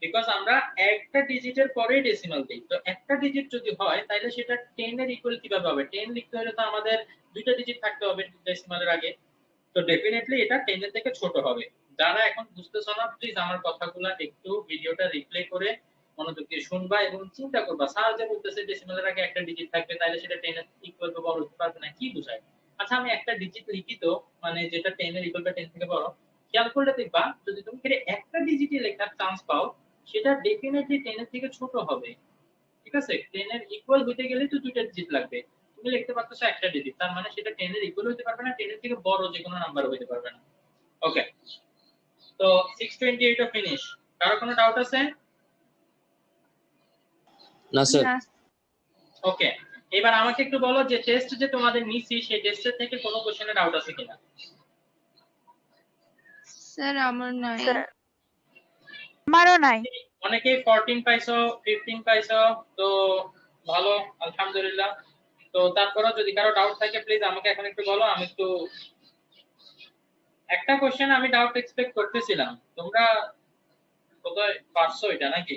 বিকজ আমরা একটা ডিজিটের পরে ডেসিমাল দিই। তো একটা ডিজিট যদি হয়, তাহলে সেটা 10 এর ইকুয়াল কিভাবে হবে? 10 লিখতে হলে তো আমাদের দুইটা ডিজিট থাকতে হবে ডেসিমালের আগে। তো ডেফিনেটলি এটা 10 এর থেকে ছোট হবে। যারা এখন বুঝতেছো না, প্লিজ আমার কথাগুলো একটু ভিডিওটা রিপ্লে করে মনোযোগ দিয়ে শুনবা এবং চিন্তা করবা। স্যার যে বলতেছে ডেসিমালের আগে একটা ডিজিট থাকবে, তাহলে সেটা 10 এর ইকুয়াল বা বড় হতে পারবে না, কি বোঝায়? আচ্ছা, আমি একটা ডিজিট লিখি তো, মানে যেটা 10 এর ইকুয়াল বা 10 থেকে বড়। খেয়াল করলে দেখবা, যদি তুমি এখানে একটা ডিজিটই লেখার চান্স পাও, সেটা ডেফিনেটলি 10 এর থেকে ছোট হবে। ঠিক আছে, 10 এর ইকুয়াল হতে গেলে তো দুইটা ডিজিট লাগবে। তুমি লিখতে পারতেছো একটা ডিজিট, তার মানে সেটা 10 এর ইকুয়াল হতে পারবে না, 10 এর থেকে বড় যে কোনো নাম্বার হতে পারবে না। ওকে, তো 628 ও ফিনিশ। কারো কোনো ডাউট আছে? না স্যার। না ওকে, এবার আমাকে একটু বলো যে টেস্ট যে তোমাদের নিছি, সেই টেস্টের থেকে কোনো কোশ্চেনে ডাউট আছে কিনা? স্যার আমার নাই। আমারও নাই। অনেকেই 14 পাইছো, 15 পাইছো, তো ভালো, আলহামদুলিল্লাহ। তো তারপরে যদি কারো ডাউট থাকে প্লিজ আমাকে এখন একটু বলো। আমি একটু একটা কোশ্চেন আমি ডাউট এক্সপেক্ট করতেছিলাম, তোমরা কোথায় পারছো এটা নাকি?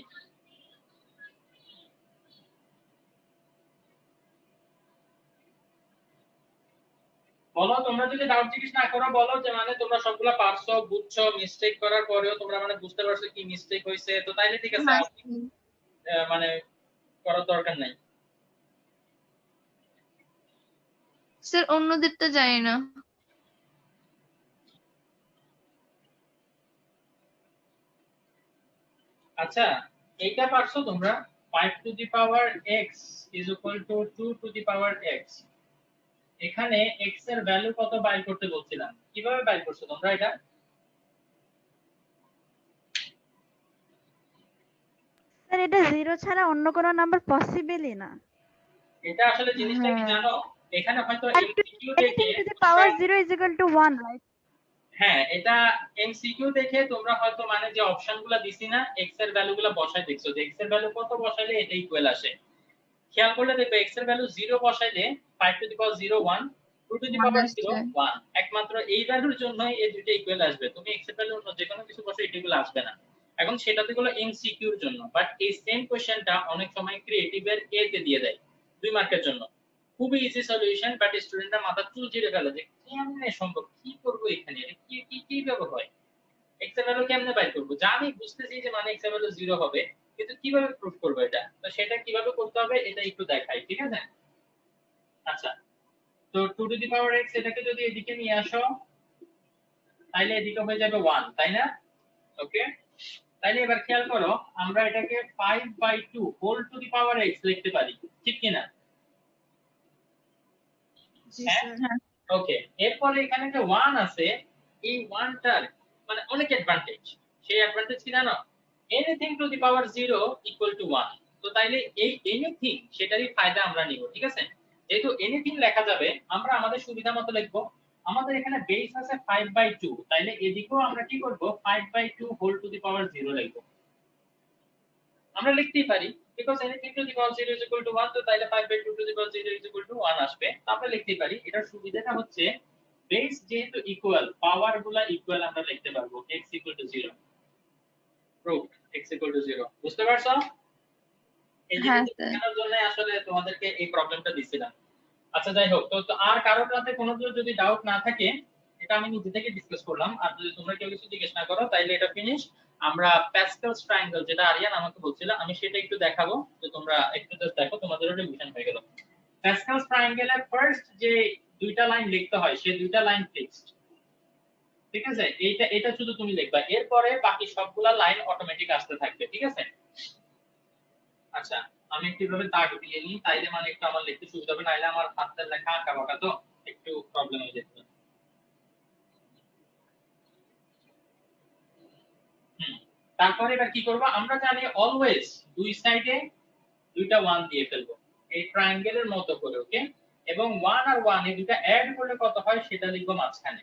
বলো, তোমরা যদি ডাউট জিজ্ঞেস না করো বলো যে মানে তোমরা সবগুলা পারছো, বুঝছো, মিস্টেক করার পরেও তোমরা মানে বুঝতে পারছো কি মিস্টেক হয়েছে, তো তাইলে ঠিক আছে, হ্যাঁ মানে করার দরকার নাই। স্যার অন্যদেরটা জানি না। আচ্ছা, এইটা পারছো তোমরা 5 to the power x is equal to 2 to the power x। এখানে x এর ভ্যালু কত বাইর করতে বলছিলাম, কিভাবে বাইর করছো তোমরা এটা? স্যার এটা 0 ছাড়া অন্য কোনো নাম্বার পসিবলই না। এটা আসলে জিনিসটা কি হ্যাঁ। জানো, এখানে হয়তো আর এমসিকিউ দেখে anything to the power 0 is equal to 1, right? হ্যাঁ, এটা এমসিকিউ দেখে তোমরা হয়তো মানে যে অপশনগুলো দিছি না, x এর ভ্যালুগুলো বসাই দেখছো যে x এর ভ্যালু কত বসাইলে এটা ইকুয়াল আসে। খেয়াল করলে দেখবে x এর ভ্যালু 0 বসাইলে 5 to the power 0 1, 2 to the power 0 1, একমাত্র এই ভ্যালুর জন্যই এই দুটো ইকুয়াল আসবে। তুমি x এর ভ্যালু অন্য যে কোনো কিছু বসে এগুলো আসবে না। এখন সেটাতে গুলো এমসিকিউর জন্য, বাট এই সেম কোশ্চেনটা অনেক সময় ক্রিয়েটিভ এর এ তে দিয়ে দেয় 2 মার্কের জন্য। খুবই ইজি সলিউশন, বাট স্টুডেন্টরা মাথা চুল ছিঁড়ে ফেলে যে কেমনে সম্ভব, কি করব এখানে, এটা কি কি কিভাবে হয়, x এর ভ্যালু কেমনে বাইর করব, জানি বুঝতেছি যে মানে x এর ভ্যালু 0 হবে, কিন্তু কিভাবে প্রুফ করব এটা, তো সেটা কিভাবে করতে হবে এটা একটু দেখাই, ঠিক আছে? আচ্ছা, তো 2 টু দি পাওয়ার x এটাকে যদি এদিকে নিয়ে আসো তাহলে এদিকে হয়ে যাবে 1, তাই না? ওকে, তাহলে এবার খেয়াল করো, আমরা এটাকে 5/2 whole to the power x লিখতে পারি, ঠিক কি না? জি হ্যাঁ, স্যার। ওকে, এরপরে এখানে যে 1 আছে, এই 1টার মানে অনেক অ্যাডভান্টেজ। সেই অ্যাডভান্টেজ কি জানো? Anything to the power 0 equal to 1। তো তাইলে এই এনিথিং সেটারই ফায়দা আমরা নিব, ঠিক আছে? যেহেতু এনিথিং লেখা যাবে, আমরা আমাদের সুবিধা মতো লিখব। আমাদের এখানে বেস আছে 5/2, তাইলে এদিকেও আমরা কি করব, 5/2 হোল টু দি পাওয়ার 0 লিখব। আমরা লিখতেই পারি, because anything to the power 0 is equal to 1, তো তাইলে 5/2 two the power 0 is equal to 1 আসবে। তো আমরা লিখতেই পারি। এটার সুবিধাটা হচ্ছে বেস যেহেতু ইকুয়াল, পাওয়ার গুলা ইকুয়াল আমরা লিখতে পারবো x equal to 0, proof x equal to 0। বুঝতে পারছো? এই হ্যাঁ জিনিসটা স্যার। শেখানোর জন্য আসলে তোমাদেরকে এই প্রবলেমটা দিছিলাম। আচ্ছা যাই হোক, তো আর কারোর কাছে কোনো যদি ডাউট না থাকে, এটা আমি নিজে থেকে ডিসকাস করলাম, আর যদি তোমরা কেউ কিছু জিজ্ঞেস না করো তাইলে এটা ফিনিশ। আমরা প্যাসকেলস ট্রায়াঙ্গেল যেটা আরিয়ান আমাকে বলছিল, আমি সেটা একটু দেখাবো, তো তোমরা একটু জাস্ট দেখো, তোমাদেরও রিভিশন হয়ে গেল। প্যাসকেলস ট্রায়াঙ্গেলের ফার্স্ট যে দুইটা লাইন লিখতে হয়, সেই দুইটা লাইন ফিক্সড, ঠিক আছে? এইটা এটা শুধু তুমি লিখবা, এরপরে বাকি সবগুলা লাইন অটোমেটিক আসতে থাকবে, ঠিক আছে? আচ্ছা, আমি একটু এভাবে দাগ দিয়ে নিই, তাইলে মানে একটু আমার লিখতে সুবিধা হবে, নাইলে আমার হাতের লেখা আঁকা বাঁকা তো একটু প্রবলেম হয়ে যেতে পারে। তারপরে এবার কি করব, আমরা জানি অলওয়েজ দুই সাইডে দুইটা 1 দিয়ে ফেলবো এই ট্রায়াঙ্গেলের মতো করে, ওকে? এবং 1 আর 1 এই দুটো অ্যাড করলে কত হয় সেটা লিখবো মাঝখানে।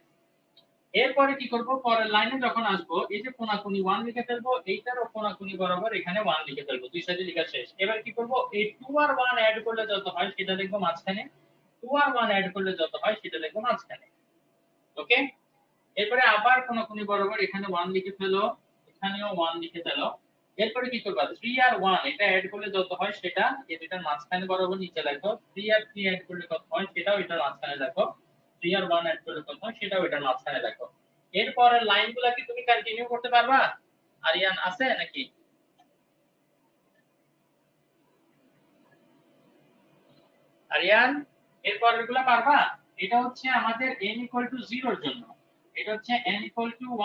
এরপরে কি করব, পরের লাইনে যখন আসবো, এই যে কোনাকুনি 1 লিখে ফেলবো, এইটারও কোনাকুনি বরাবর এখানে 1 লিখে ফেলবো, দুই সাইডে লেখা শেষ। এবার কি করব, এই 2 আর 1 অ্যাড করলে যত হয় সেটা লিখবো মাঝখানে, 2 আর 1 অ্যাড করলে যত হয় সেটা লিখবো মাঝখানে, ওকে? এরপরে আবার কোনাকুনি বরাবর এখানে 1 লিখে ফেলো, এখানেও 1 লিখে ফেলো। এরপরে কি করবা, 3 আর 1 এটা অ্যাড করলে যত হয় সেটা এই দুটার মাঝখানে বরাবর নিচে লেখো, 3 আর 3 অ্যাড করলে কত হয় সেটাও এটার মাঝখানে লেখো, 3 আর 1 অ্যাড করলে কত হয় সেটাও এটার মাঝখানে লেখো। এরপরের লাইনগুলো কি তুমি কন্টিনিউ করতে পারবা? আরিয়ান আছে নাকি? আরিয়ান, এরপরেরগুলো পারবা? এটা হচ্ছে আমাদের n = 0 এর জন্য, এটা হচ্ছে n =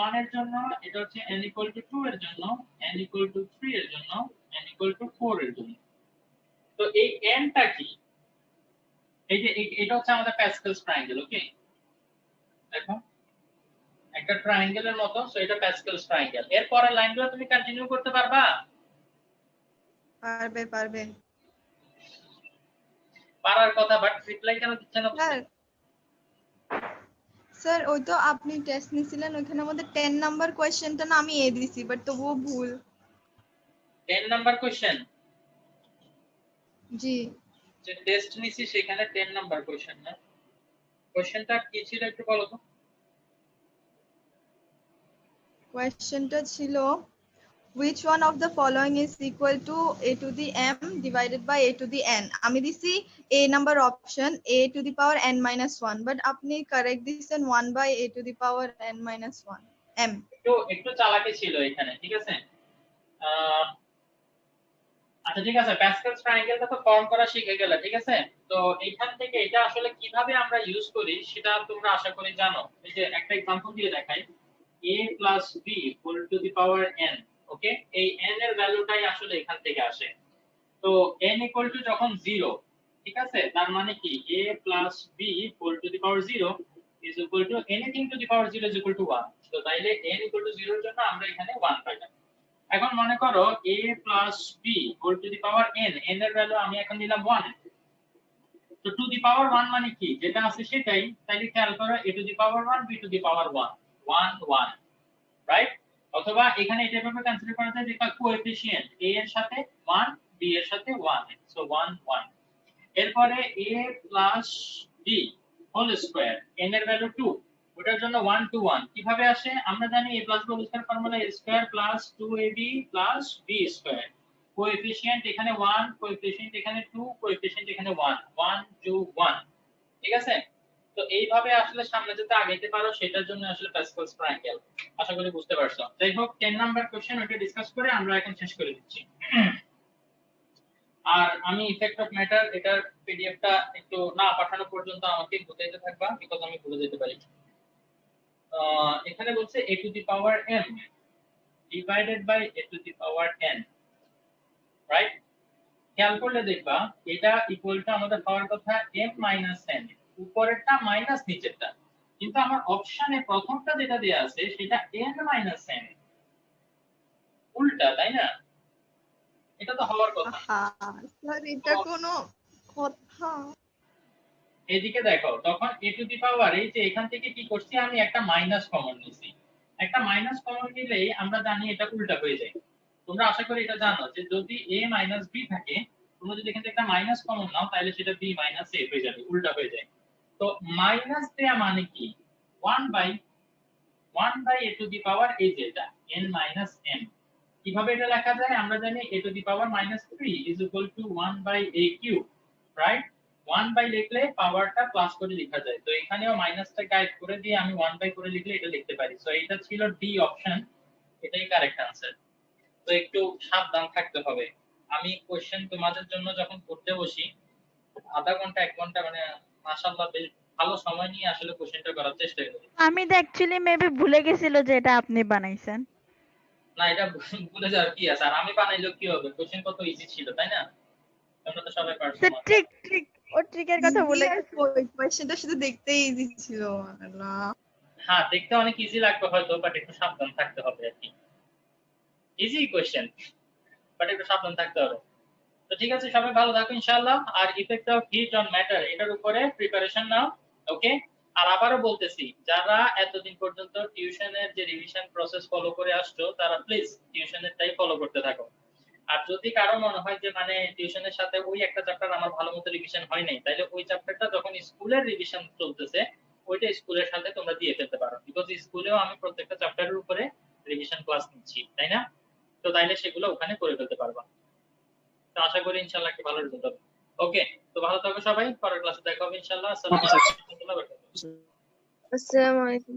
1 এর জন্য, এটা হচ্ছে n = 2 এর জন্য, n = 3 এর জন্য, n = 4 এর জন্য। তো এই n টা কি? এই যে এটা হচ্ছে আমাদের প্যাসকেলস ট্রায়াঙ্গেল, ওকে? দেখো একটা ট্রায়াঙ্গেলের মতো, সো এটা প্যাসকেলস ট্রায়াঙ্গেল। এরপরের লাইনগুলো তুমি কন্টিনিউ করতে পারবা? পারবে পারবে পারার কথা, বাট রিপ্লাই কেন দিচ্ছে না? স্যার। স্যার ওই তো আপনি টেস্ট নিছিলেন, ওইখানে আমাদের 10 নাম্বার কোশ্চেনটা না আমি এ দিছি, বাট তবুও ভুল। 10 নাম্বার কোশ্চেন? জি যে টেস্ট নিছি সেখানে 10 নাম্বার কোশ্চেন না? কোশ্চেনটা কি ছিল একটু বলো তো। কোশ্চেনটা ছিল which one of the following is equal to a to the m divided by a to the n? আমি দিছি a number option a to the power n minus 1, but আপনি correct দিছেন 1 by a to the power n minus 1 m. একটু চালাকি ছিল এখানে, ঠিক আছে। আচ্ছা ঠিক আছে, প্যাসকেলস ট্রায়াঙ্গেলটা তো ফর্ম করা শিখে গেলে, ঠিক আছে। তো এইখান থেকে এটা আসলে কিভাবে আমরা ইউজ করি সেটা তোমরা আশা করি জানো। এই যে একটা एग्जांपल দিয়ে দেখাই, a + b whole to the power n। Okay, এই n এর ভ্যালুটাই আসলে এখান থেকে আসে। তো n = যখন 0, ঠিক আছে, তার মানে কি a + b whole to the power 0 is equal to anything to the power 0 is equal to 1। তো তাইলে n = 0 এর জন্য আমরা এখানে 1 পাইলাম। এখন মনে করো a + b whole to the power n, n এর ভ্যালু আমি এখন নিলাম 1। তো টু দি পাওয়ার 1 মানে কি, যেটা আছে সেটাই। তাইলে খেয়াল করো a to the power 1 b two the power 1 1 1, right. অথবা এখানে এটা ভাবে কনসিডার করা যায় যে কোএফিশিয়েন্ট a এর সাথে 1 b এর সাথে 1, সো 1 1। এরপরে a + b whole square, n এর ভ্যালু 2, ওটার জন্য 1 to 1 কিভাবে আসে আমরা জানি। a + b whole square formula a square + 2ab + b square. Coefficient এখানে 1, কোএফিশিয়েন্ট এখানে 2, কোএফিশিয়েন্ট এখানে 1 1 2 1, ঠিক আছে। তো এইভাবে আসলে সামনে যেতে আগাইতে পারো, সেটার জন্য আসলে প্যাসকেলস ট্রায়াঙ্গেল। আশা করি বুঝতে পারছো। যাই হোক, 10 নাম্বার কোশ্চেন ওটা ডিসকাস করে আমরা এখন শেষ করে দিচ্ছি। আর আমি ইফেক্ট অফ ম্যাটার এটার পিডিএফটা একটু না পাঠানো পর্যন্ত আমাকে বুঝাইতে থাকবা, বিকজ আমি ভুলে যেতে পারি। এখানে বলছে a to the power m divided by a to the power n, right. খেয়াল করলে দেখবা এটা ইকুয়াল টু আমাদের পাওয়ার কথা m মাইনাস n, উপরেরটা মাইনাস নিচেরটা। কিন্তু আমার অপশনে প্রথমটা যেটা দেয়া আছে সেটা n মাইনাস n, উল্টা, তাই না? এটা তো হওয়ার কথা। স্যার এটা কোনো কথা? এদিকে দেখো, তখন a টু দি পাওয়ার, এই যে এখান থেকে কি করছি আমি একটা মাইনাস কমন নিছি। একটা মাইনাস কমন নিলেই আমরা জানি এটা উল্টা হয়ে যায়। তোমরা আশা করি এটা জানো যে যদি a মাইনাস b থাকে, তোমরা যদি এখান থেকে একটা মাইনাস কমন নাও তাহলে সেটা b মাইনাস a হয়ে যাবে, উল্টা হয়ে যায়। তো মাইনাস দেয়া মানে কি 1 বাই a টু দি পাওয়ার এই যেটা n মাইনাস m। কিভাবে এটা লেখা যায় আমরা জানি a to the power -3 is equal to 1 by a cube, right. 1 by লিখলে পাওয়ারটা প্লাস করে লেখা যায়। তো এখানেও মাইনাসটা গাইড করে দিয়ে আমি 1 বাই করে লিখলে এটা লিখতে পারি। সো এটা ছিল ডি অপশন, এটাই কারেক্ট आंसर। তো একটু সাবধান থাকতে হবে। আমি কোশ্চেন তোমাদের জন্য যখন করতে বসি আধা ঘন্টা 1 ঘন্টা মানে মাশাআল্লাহ বেশ ভালো সময় নিয়ে আসলে কোশ্চেনটা করার চেষ্টা করি। আমি তো অ্যাকচুয়ালি মেবি ভুলে গেছিল যে এটা আপনি বানাইছেন। না, এটা ভুলে যাওয়ার কি আছে, আর আমি বানাইলো কি হবে, কোশ্চেন কত ইজি ছিল, তাই না? তোমরা তো সবাই পারছো। ঠিক ঠিক, ও ট্রিকের কথা ভুলে গেছি। ওই কোশ্চেনটা শুধু দেখতেই ইজি ছিল। আল্লাহ, হ্যাঁ, দেখতে অনেক ইজি লাগবে হয়তো, বাট একটু সাবধান থাকতে হবে আর কি। ইজি কোশ্চেন, বাট একটু সাবধান থাকতে হবে। তো ঠিক আছে, সবাই ভালো থাকো ইনশাআল্লাহ। আর effect of heat on matter এটার উপরে প্রিপারেশন নাও, ওকে। আর আবারও বলতেছি, যারা এতদিন পর্যন্ত টিউশনের যে রিভিশন প্রসেস ফলো করে আসছো তারা প্লিজ টিউশনেরটাই ফলো করতে থাকো। আর যদি কারো মনে হয় যে মানে টিউশনের সাথে ওই একটা চ্যাপ্টার আমার ভালোমতো রিভিশন হয় নাই, তাহলে ওই চ্যাপ্টারটা যখন স্কুলের রিভিশন চলতেছে ওইটা স্কুলের সাথে তোমরা দিয়ে ফেলতে পারো, বিকজ স্কুলেও আমি প্রত্যেকটা চ্যাপ্টারের উপরে রিভিশন ক্লাস নিচ্ছি, তাই না? তো তাইলে সেগুলো ওখানে করে ফেলতে পারবা। তো আশা করি ইনশাআল্লাহ একটা ভালো রেজাল্ট হবে। ওকে, তো ভালো থাকো সবাই, পরের ক্লাসে দেখা হবে ইনশাআল্লাহ। আসসালামু আলাইকুম। আসসালামু আলাইকুম।